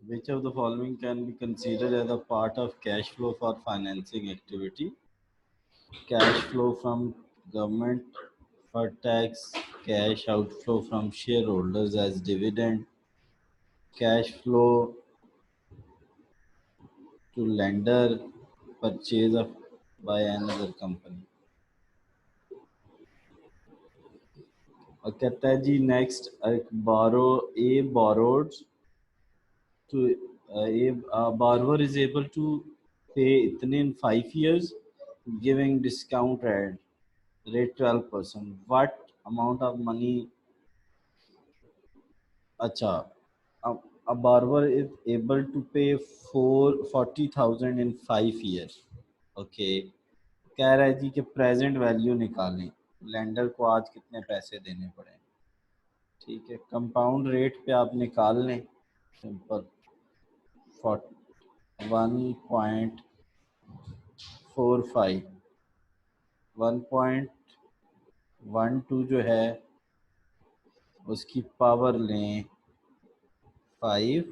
Which of the following can be considered as a part of cash flow for financing activity? Cash flow from government for tax, cash outflow from shareholders as dividend, cash flow to lender, purchase of by another company. और कहता है जी next borrow a borrowed to a borrower is able to pay इतने in 5 years giving discount rate 12%. What amount of money? अच्छा, a borrower is able to pay 40,000 in 5 years. Okay, कह रहा है जी कि present value निकालें, lender को आज कितने पैसे देने पड़े। ठीक है, कंपाउंड रेट पे आप निकाल लें, सिंपल 1.45 1.12 जो है उसकी पावर लें 5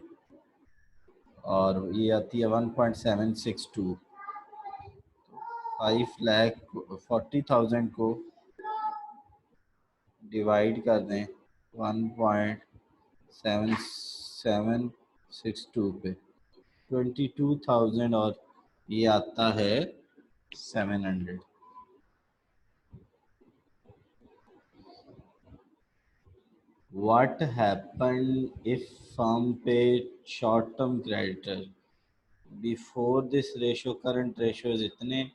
और ये आती है 1.762। 5,40,000 को डिवाइड कर दें 1.7762 पे, 22,000 और ये आता है 700। What happened if firm paid short-term creditor? Before this ratio, current ratio is इतने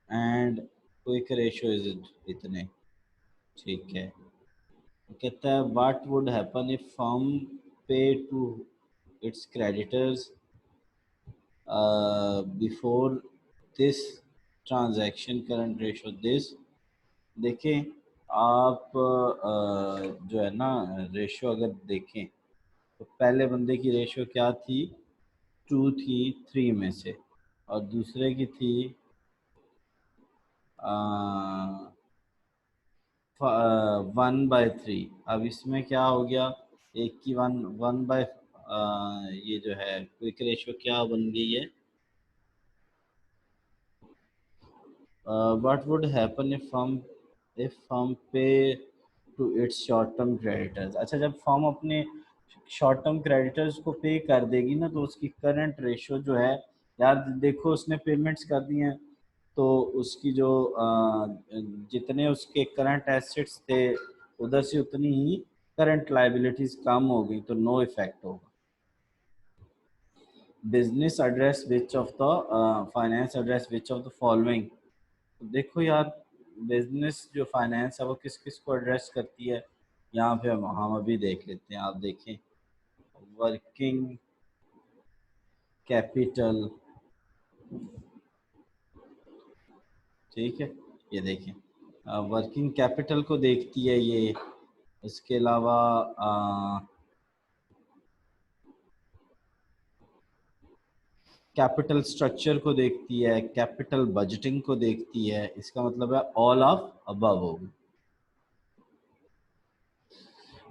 and quick ratio is इतने। ठीक है, कहता है what would happen if firm pay to its creditors before this transaction current ratio this। देखें आप जो है ना रेशियो अगर देखें तो पहले बंदे की रेशियो क्या थी, 2 थी 3 में से, और दूसरे की थी 1/3। अब इसमें क्या हो गया, एक की 1 बाय ये जो है क्विक रेशियो क्या बन गई है, what would happen if firm pay to its short term creditors। अच्छा, जब फर्म अपने शॉर्ट टर्म क्रेडिटर्स को पे कर देगी ना तो उसकी करंट रेशियो जो है, यार देखो उसने पेमेंट्स कर दी हैं तो उसकी जो जितने उसके करंट एसेट्स थे उधर से उतनी ही करंट लाइबिलिटीज कम हो गई, तो नो इफेक्ट होगा। Business address which of the finance address which of the following. देखो यार, बिजनेस जो फाइनेंस है वो किस किस को एड्रेस करती है, यहाँ पे हम अभी देख लेते हैं। आप देखें वर्किंग कैपिटल, ठीक है, ये देखें वर्किंग कैपिटल को देखती है ये। इसके अलावा कैपिटल स्ट्रक्चर को देखती है, कैपिटल बजटिंग को देखती है। इसका मतलब है ऑल ऑफ अबव होगी।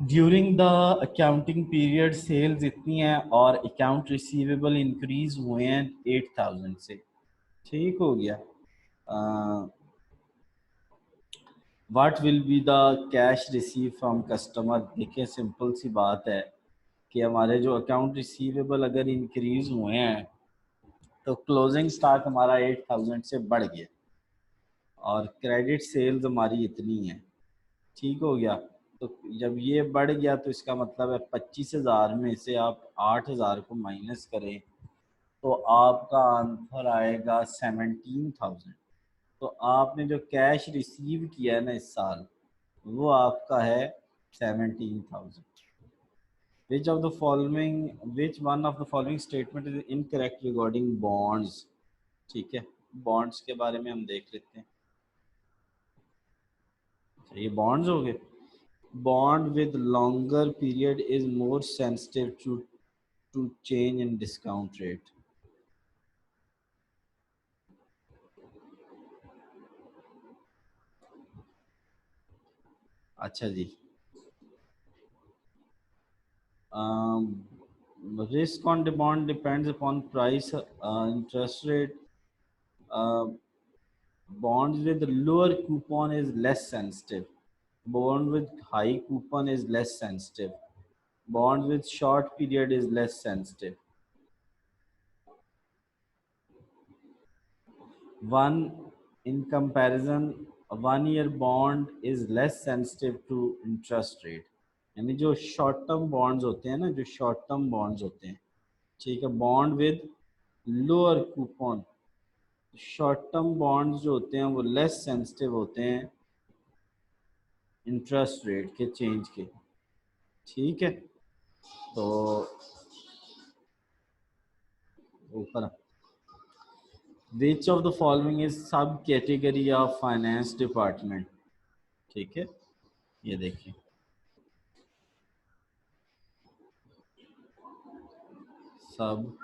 During the accounting period sales इतनी है और अकाउंट रिसीवेबल इंक्रीज हुए हैं 8,000 से। ठीक हो गया। What will be the cash receive from customer. देखिए सिंपल सी बात है कि हमारे जो अकाउंट रिसीवेबल अगर इंक्रीज हुए हैं तो क्लोजिंग स्टॉक हमारा 8,000 से बढ़ गया और क्रेडिट सेल्स हमारी इतनी है। ठीक हो गया। तो जब ये बढ़ गया तो इसका मतलब है 25,000 में से आप 8,000 को माइनस करें तो आपका आंसर आएगा 17,000। तो आपने जो कैश रिसीव किया है ना इस साल, वो आपका है 17,000। विच of the following which one of the following statement is incorrect regarding bonds. ठीक है, बॉन्ड्स के बारे में हम देख लेते हैं। ये बॉन्ड्स हो गए। Bond with longer period is more sensitive to change in discount rate. अच्छा जी, Risk on demand depends upon price, interest rate. Uh, Bonds with lower coupon is less sensitive. Bond with high coupon is less sensitive. Bond with short period is less sensitive. One in comparison, a 1 year bond is less sensitive to interest rate. यानी जो short term bonds होते हैं ना, जो short term bonds होते हैं, ठीक है, bond with lower coupon, short term bonds जो होते हैं वो लेस सेंसिटिव होते हैं इंटरेस्ट रेट के चेंज के। ठीक है, तो ऊपर विच ऑफ द फॉलोइंग इज सब कैटेगरी ऑफ फाइनेंस डिपार्टमेंट। ठीक है, ये देखिए, सब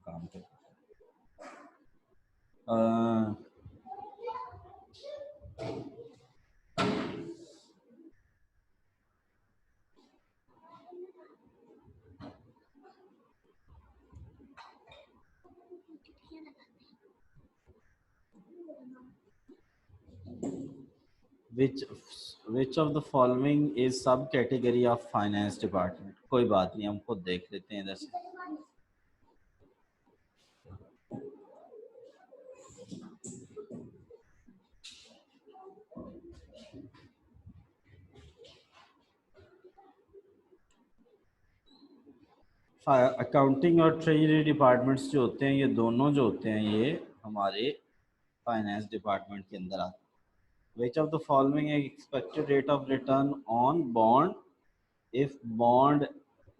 काम कर which which of the following is सब कैटेगरी ऑफ फाइनेंस डिपार्टमेंट। कोई बात नहीं, हम खुद देख लेते हैं इधर से। अकाउंटिंग और ट्रेजरी डिपार्टमेंट्स जो होते हैं, ये दोनों जो होते हैं ये हमारे फाइनेंस डिपार्टमेंट के अंदर आते हैं। Which of the following expected rate of return on bond if bond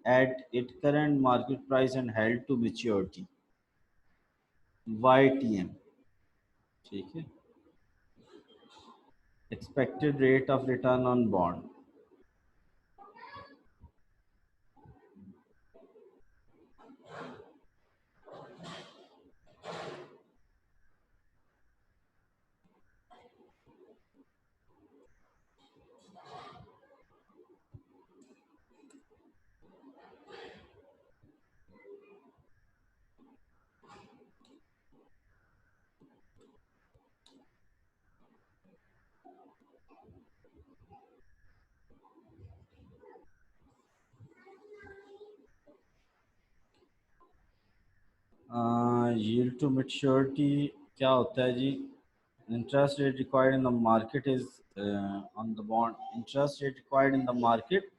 at its current market price and held to maturity। YTM। ठीक है, expected rate of return on bond। Yield to maturity क्या होता है जी? Interest rate required in the market is on the bond, interest rate required in the market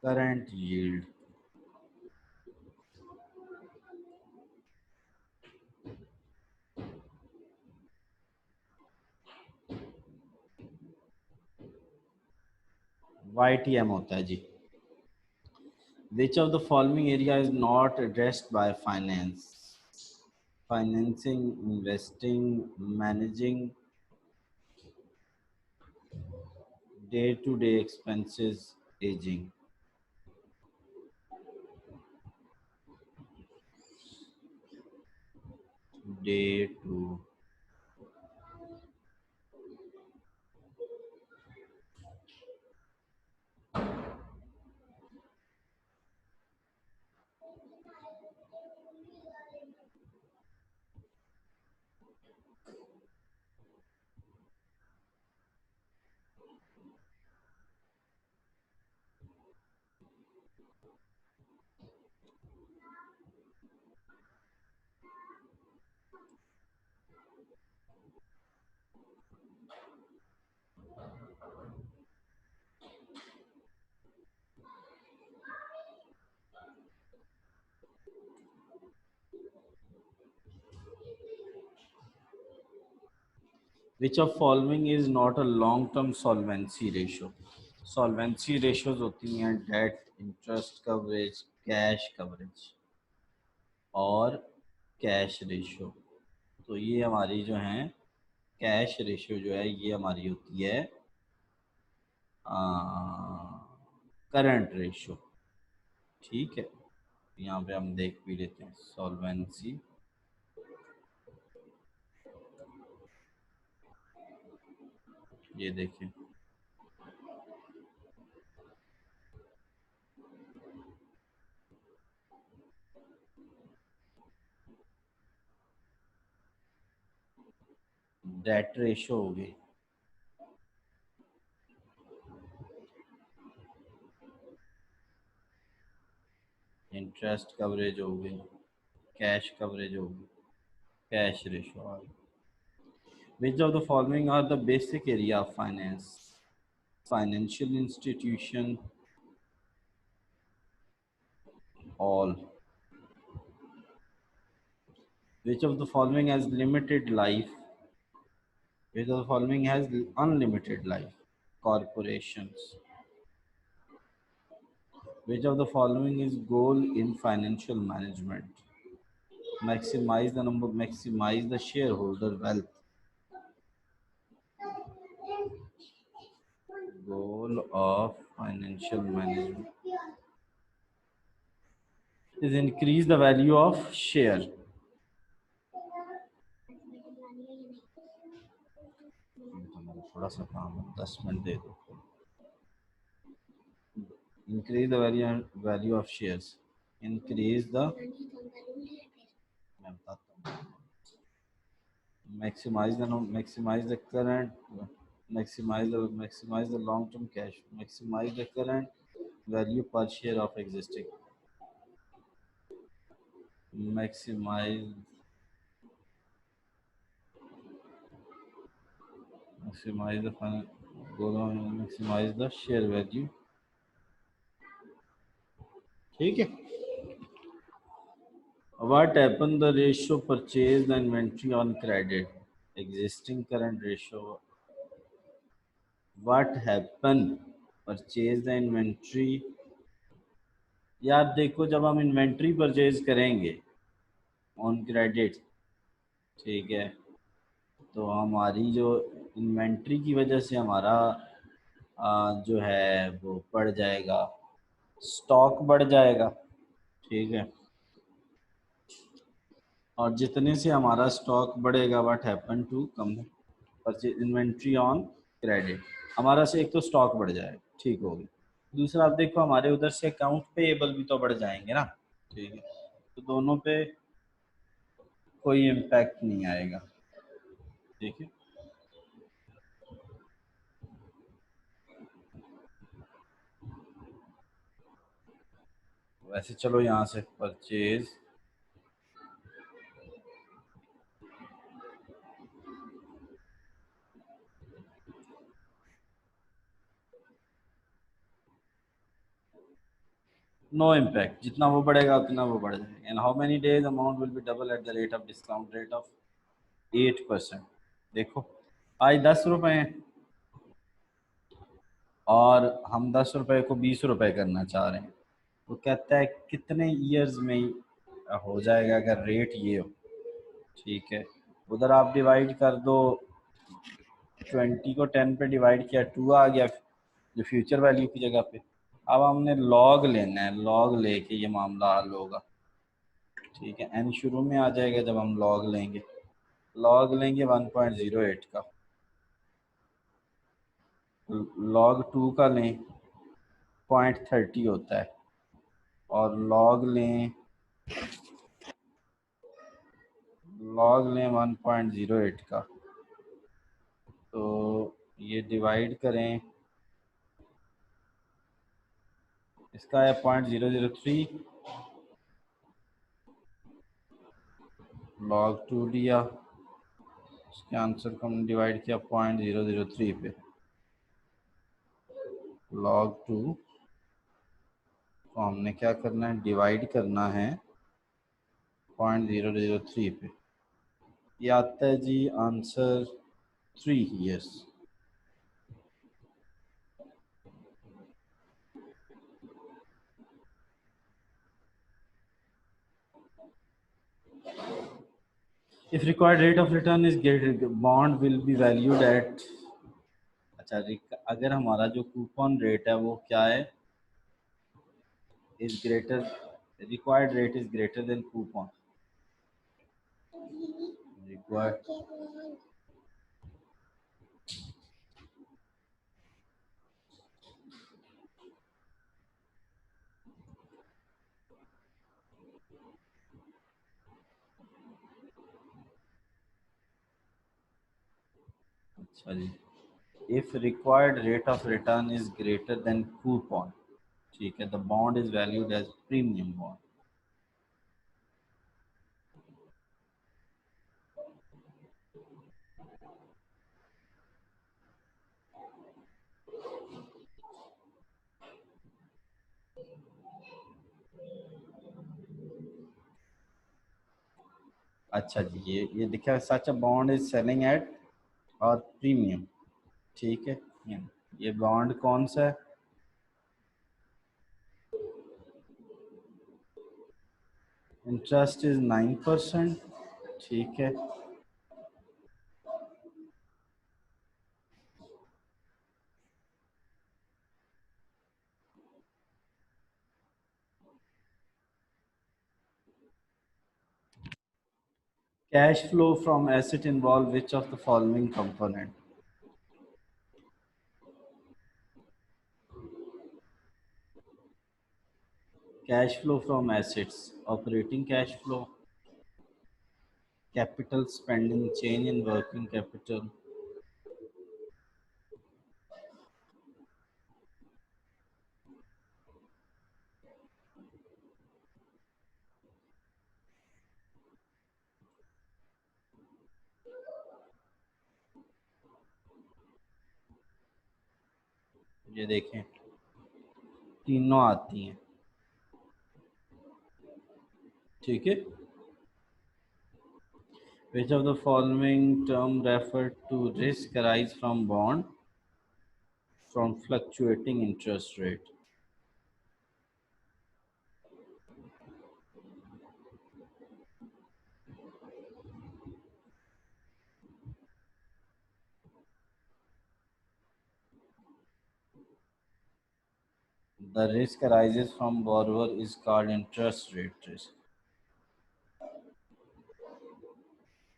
current yield। YTM होता है जी। Which of the following area is not addressed by finance? Financing, investing, managing day-to-day expenses, aging। Day to which of following is not a long term solvency ratio? Solvency ratios होती हैं debt, interest coverage, cash coverage और cash ratio. तो ये हमारी जो है cash ratio जो है ये हमारी होती है करंट रेशियो। ठीक है, यहाँ पे हम देख भी लेते हैं सॉल्वेंसी। ये देखें, डेट रेशियो हो गई, इंटरेस्ट कवरेज हो गई, कैश कवरेज हो गई, कैश रेशियो आ गई। Which of the following are the basic area of finance? Financial institution, all. Which of the following has limited life? Which of the following has unlimited life? Corporations. Which of the following is goal in financial management? Maximize the shareholder wealth. Goal of financial management is increase the value of share. थोड़ा सा काम है, 10 minute दे दो। Increase the value of shares. Increase the, मैं बताता हूँ, maximize the current, maximize the long term cash, maximize the current value per share of existing, maximize the goal on maximize the share value। ठीक है। What happened the ratio purchase the inventory on credit? Existing current ratio। What happened purchase the inventory? यार देखो, जब हम inventory purchase करेंगे on credit, ठीक है, तो हमारी जो इन्वेंट्री की वजह से हमारा जो है वो बढ़ जाएगा, स्टॉक बढ़ जाएगा। ठीक है, और जितने से हमारा स्टॉक बढ़ेगा, what happen to come purchase inventory on credit, हमारा से एक तो स्टॉक बढ़ जाएगा, ठीक होगी। दूसरा आप देखो, हमारे उधर से अकाउंट पेएबल भी तो बढ़ जाएंगे ना। ठीक है, तो दोनों पे कोई इम्पैक्ट नहीं आएगा। ठीक है, वैसे चलो यहाँ से परचेज नो इम्पैक्ट, जितना वो बढ़ेगा उतना वो बढ़ जाएगा। And how many days amount will be double at the rate of discount rate of 8%। देखो, आज 10 रुपए हैं और हम 10 रुपए को 20 रुपए करना चाह रहे हैं, तो कहता है कितने ईयर्स में हो जाएगा अगर रेट ये हो। ठीक है, उधर आप डिवाइड कर दो, 20 को 10 पे डिवाइड किया, 2 आ गया जो फ्यूचर वैल्यू की जगह पे। अब हमने लॉग लेना है, लॉग लेके ये मामला हल होगा। ठीक है, एन शुरू में आ जाएगा जब हम लॉग लेंगे। लॉग लेंगे 1.08 का, लॉग 2 का लें 0.30 होता है, और लॉग लें 1.08 का, तो ये डिवाइड करें, इसका है 0.003, लॉग 2 लिया, इसके आंसर को हमने डिवाइड किया 0.003 पे, लॉग 2 तो हमने क्या करना है, डिवाइड करना है 0.003 पे। ये आता है जी answer 3 years. If required rate of return is greater, bond will be valued at, अच्छा अगर हमारा जो कूपन रेट है वो क्या है, is greater, required rate is greater than coupon, required, अच्छा जी, if required rate of return is greater than coupon, ठीक है, the bond is valued as premium bond. अच्छा जी, ये देखिए, such a bond is selling at और premium, ठीक है, ये बॉन्ड कौन सा है, इंटरेस्ट इज 9%, ठीक है, cash flow from asset involve which of the following component, cash flow from assets, operating cash flow, capital spending, change in working capital, ये देखें तीनों आती हैं, ठीक है, which of the following term refer to risk arise from bond from fluctuating interest rate, the risk arises from borrower is called interest rate risk.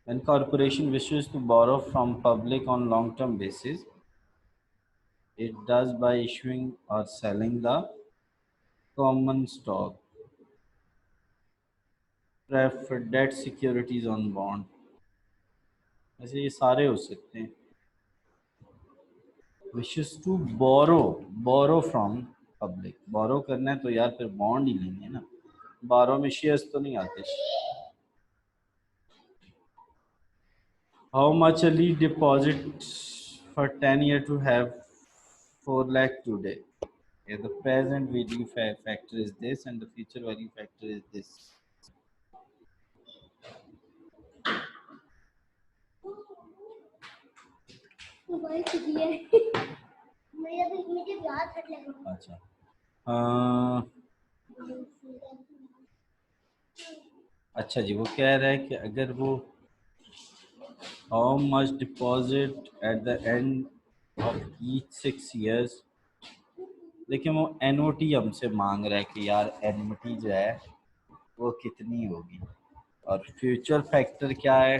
When corporation wishes to borrow from public on long-term basis, it does by issuing or selling the common stock, preferred debt securities on bond. ऐसे ये सारे हो सकते हैं. Wishes to borrow from public, borrow करना है तो यार फिर बॉन्ड ही लेंगे ना, borrow में शेयर्स तो नहीं आते. How much a lead deposit for 10 year to have 4 lakh today? Yeah, the present value factor is this and the future value factor is this. अच्छा, अच्छा जी, वो कह रहा है कि अगर वो how much deposit at the end of each 6 years, लेकिन वो एनओटी हमसे मांग रहा है कि यार एनओटी जो है वो कितनी होगी, और फ्यूचर फैक्टर क्या है,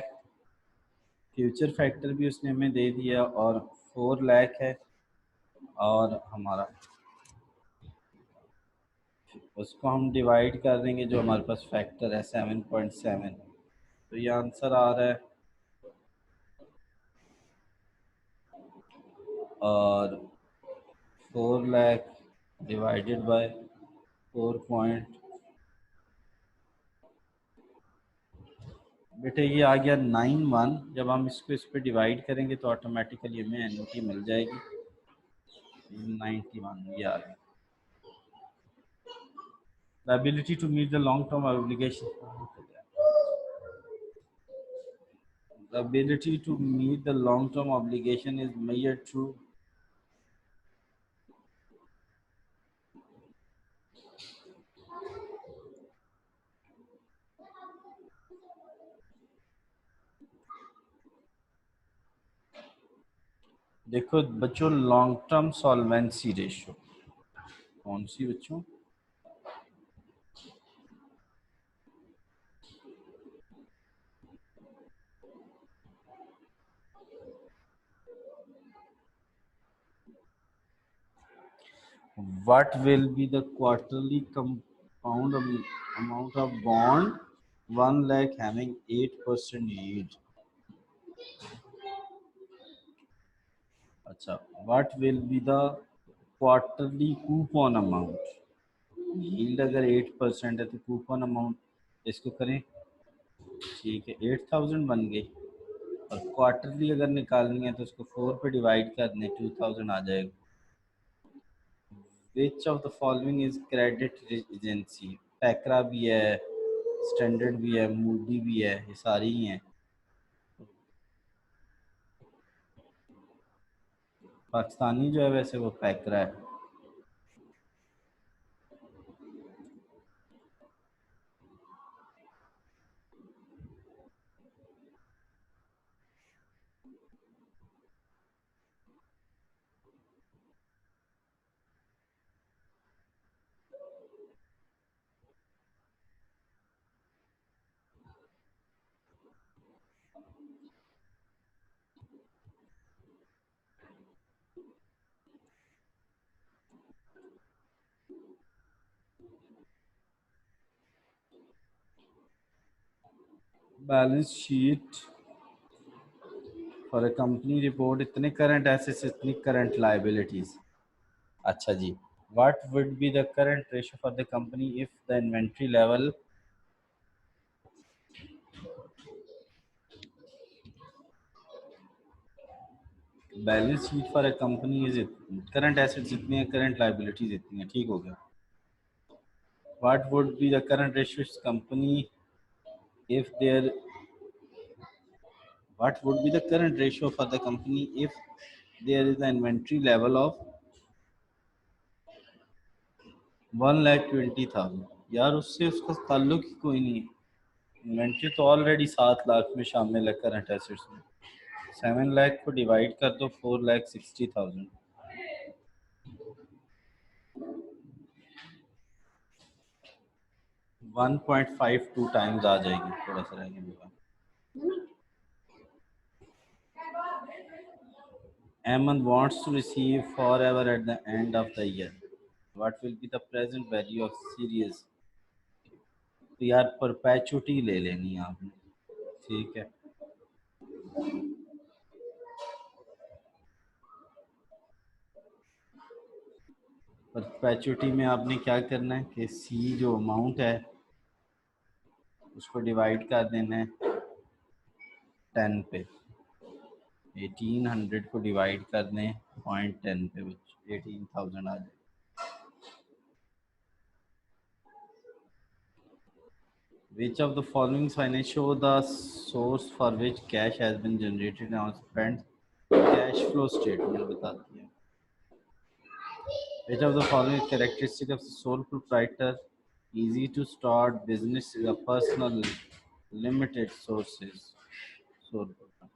फ्यूचर फैक्टर भी उसने हमें दे दिया और 4 लाख है, और हमारा उसको हम डिवाइड कर देंगे, जो हमारे पास फैक्टर है 7.7, तो ये आंसर आ रहा है, और 4 लाख डिवाइडेड बाय 4 पॉइंट, बेटे ये आ गया 91, जब हम इसको इस पर डिवाइड करेंगे तो ऑटोमेटिकली हमें एनओटी मिल जाएगी 91, ये आ गया. The ability to meet the long-term obligation. The ability to meet the long-term obligation is measured through देखो बच्चों, लॉन्ग टर्म सॉल्वेंसी रेशो कौन सी बच्चों? What will be the quarterly compound amount of bond 1 lakh having 8% yield? अच्छा, what will be the quarterly coupon amount? yield अगर 8% है तो coupon amount इसको करें, ठीक है, 8000 बन गई। और क्वार्टरली अगर निकालनी है तो उसको 4 पे डिवाइड कर दें, 2000 आ जाएगा। विच of the following is credit agency? Paikra भी है, स्टैंडर्ड भी है, मूडी भी है, ये सारी ही हैं। पाकिस्तानी जो है वैसे वो पैकरा है। Balance sheet for a company report इतने करंट एसेट्स, इतनी करंट लायबिलिटीज। अच्छा जी, what would be the current ratio for the company if the inventory level? Balance sheet for a company is current assets इतनी है, current liabilities इतनी है, ठीक हो गया। What would be the current ratio company if there what would be the current ratio for the company if there is an inventory level of 1,20,000? यार उससे उसका ताल्लुक ही कोई नहीं है। इन्वेंट्री तो ऑलरेडी 7 लाख में शामिल है करंट एसेट्स में। 7 लाख को डिवाइड कर दो 4,60,000, 1.52 टाइम्स आ जाएगी। थोड़ा सा रहने देगा। Aman wants to receive forever at the end of the year. What will be the present value of series? तो यार परपेचुटी ले लेनी है आपने, ठीक है। परपेचुटी में आपने क्या करना है कि सी जो अमाउंट है उसको डिवाइड कर देना है 10 पे। 1800 को डिवाइड कर दें 0.10 पे, 18,000 आ जाए। Which of the following finance show the source for which cash has been generated and spent? Cash flow statement बताती है। Which of the following characteristic of the sole proprietor? Easy to start business, a personal, limited sources. Sole proprietor.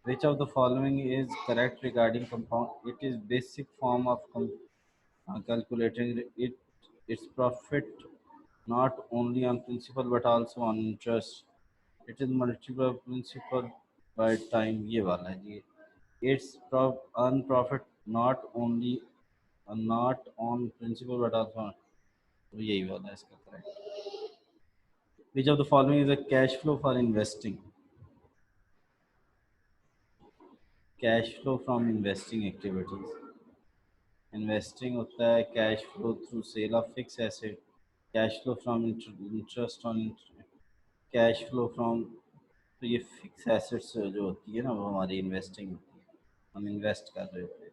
Which of the following is correct regarding compound? It is basic form of calculating its profit not only on principal but also on interest. It is multiple principal by time, ये वाला है जी। Its earn profit not only not on principal but also on, तो यही वाला है इसका correct. Which of the following is a cash flow for investing? Cash flow from investing activities. Investing होता है cash flow through sale of fix asset, cash flow from interest on, cash flow from, तो ये fix assets जो होती है ना वो हमारी इन्वेस्टिंग होती है, हम इन्वेस्ट कर रहे होते हैं।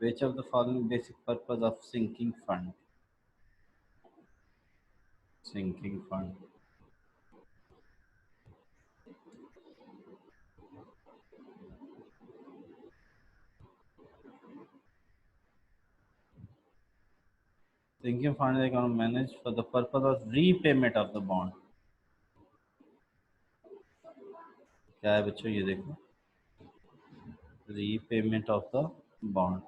Which of the following basic purpose of sinking fund? Sinking fund, sinking fund is account managed for the purpose of repayment of the bond। क्या है बच्चों ये देखो, रीपेमेंट ऑफ द बॉन्ड।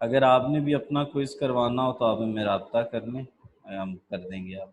अगर आपने भी अपना क्विज करवाना हो तो आप हमें रब्ता कर लें, हम कर देंगे आप।